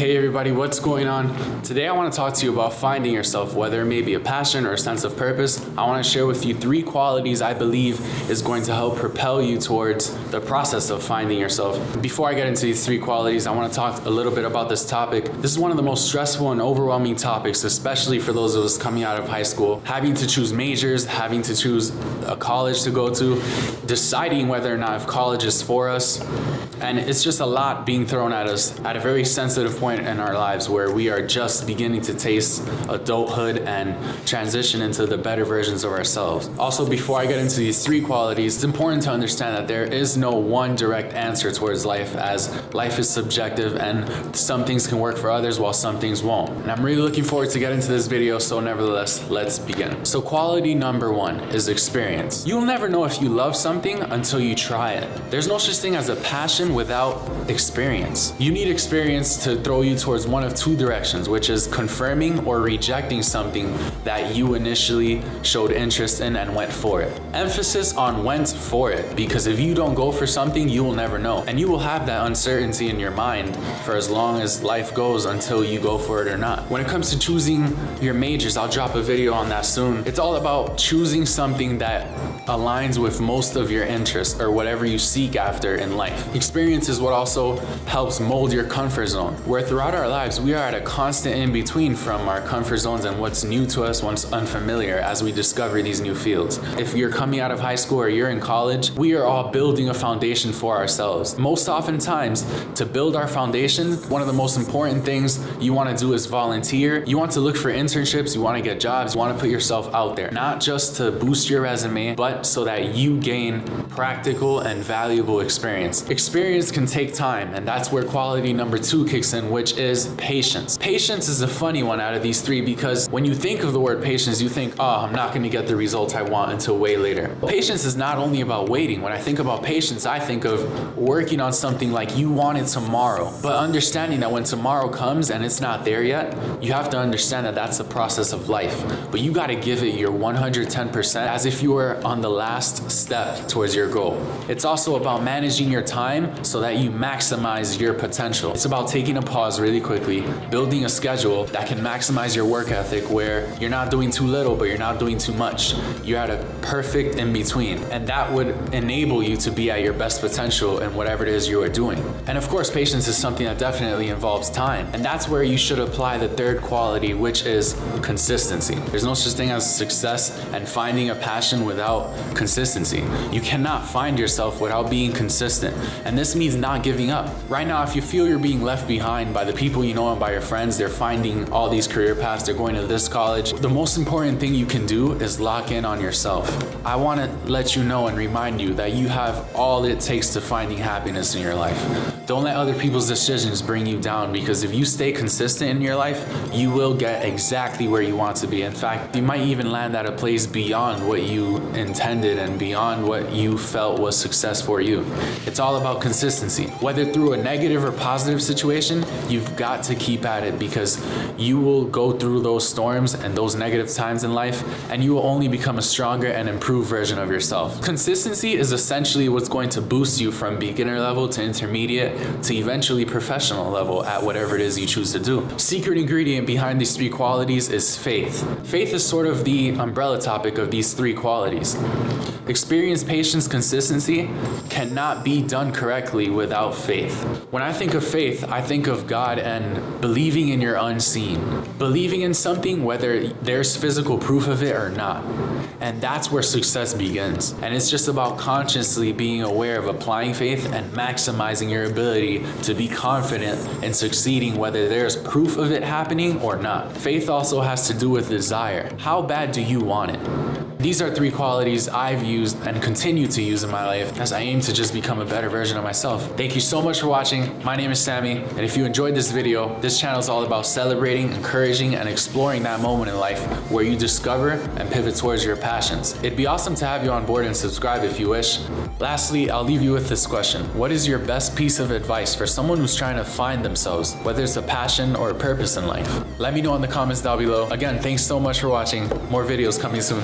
Hey everybody, what's going on? Today I want to talk to you about finding yourself, whether it may be a passion or a sense of purpose. I want to share with you 3 qualities I believe is going to help propel you towards the process of finding yourself. Before I get into these 3 qualities, I want to talk a little bit about this topic. This is one of the most stressful and overwhelming topics, especially for those of us coming out of high school. Having to choose majors, having to choose a college to go to, deciding whether or not if college is for us. And it's just a lot being thrown at us at a very sensitive point in our lives where we are just beginning to taste adulthood and transition into the better versions of ourselves. Also, before I get into these 3 qualities, it's important to understand that there is no one direct answer towards life, as life is subjective and some things can work for others while some things won't. And I'm really looking forward to get into this video, so nevertheless, let's begin. So quality number 1 is experience. You'll never know if you love something until you try it. There's no such thing as a passion without experience. You need experience to throw you towards one of 2 directions, which is confirming or rejecting something that you initially showed interest in and went for it. Emphasis on went for it, because if you don't go for something, you will never know. And you will have that uncertainty in your mind for as long as life goes until you go for it or not. When it comes to choosing your majors, I'll drop a video on that soon. It's all about choosing something that aligns with most of your interests or whatever you seek after in life. Experience is what also helps mold your comfort zone, where throughout our lives we are at a constant in-between from our comfort zones and what's new to us, what's unfamiliar, as we discover these new fields. If you're coming out of high school or you're in college, we are all building a foundation for ourselves. Most oftentimes, to build our foundation, one of the most important things you want to do is volunteer. You want to look for internships, you want to get jobs, you want to put yourself out there, not just to boost your resume, but so that you gain practical and valuable experience. Experience can take time, and that's where quality number 2 kicks in, which is patience. Patience is a funny one out of these 3, because when you think of the word patience, you think, oh, I'm not going to get the results I want until way later. Patience is not only about waiting. When I think about patience, I think of working on something like you want it tomorrow, but understanding that when tomorrow comes and it's not there yet, you have to understand that that's a process of life, but you got to give it your 110% as if you were on the last step towards your goal. It's also about managing your time so that you maximize your potential. It's about taking a pause really quickly, building a schedule that can maximize your work ethic, where you're not doing too little, but you're not doing too much. You're at a perfect in between, and that would enable you to be at your best potential in whatever it is you are doing. And of course, patience is something that definitely involves time, and that's where you should apply the 3rd quality, which is consistency. There's no such thing as success and finding a passion without consistency. You cannot find yourself without being consistent, and this means not giving up. Right now, if you feel you're being left behind by the people you know and by your friends, they're finding all these career paths, they're going to this college, the most important thing you can do is lock in on yourself. I want to let you know and remind you that you have all it takes to finding happiness in your life. Don't let other people's decisions bring you down, because if you stay consistent in your life, you will get exactly where you want to be. In fact, you might even land at a place beyond what you intended and beyond what you felt was success for you. It's all about consistency. Whether through a negative or positive situation, you've got to keep at it, because you will go through those storms and those negative times in life, and you will only become a stronger and improved version of yourself. Consistency is essentially what's going to boost you from beginner level to intermediate to eventually professional level at whatever it is you choose to do. Secret ingredient behind these 3 qualities is faith. Faith is sort of the umbrella topic of these 3 qualities. Experience, patience, consistency cannot be done correctly without faith. When I think of faith, I think of God and believing in your unseen. Believing in something whether there's physical proof of it or not. And that's where success begins. And it's just about consciously being aware of applying faith and maximizing your ability to be confident in succeeding whether there's proof of it happening or not. Faith also has to do with desire. How bad do you want it? These are 3 qualities I've used and continue to use in my life as I aim to just become a better version of myself. Thank you so much for watching. My name is Sammy, and if you enjoyed this video, this channel is all about celebrating, encouraging, and exploring that moment in life where you discover and pivot towards your passions. It'd be awesome to have you on board and subscribe if you wish. Lastly, I'll leave you with this question. What is your best piece of advice for someone who's trying to find themselves, whether it's a passion or a purpose in life? Let me know in the comments down below. Again, thanks so much for watching. More videos coming soon.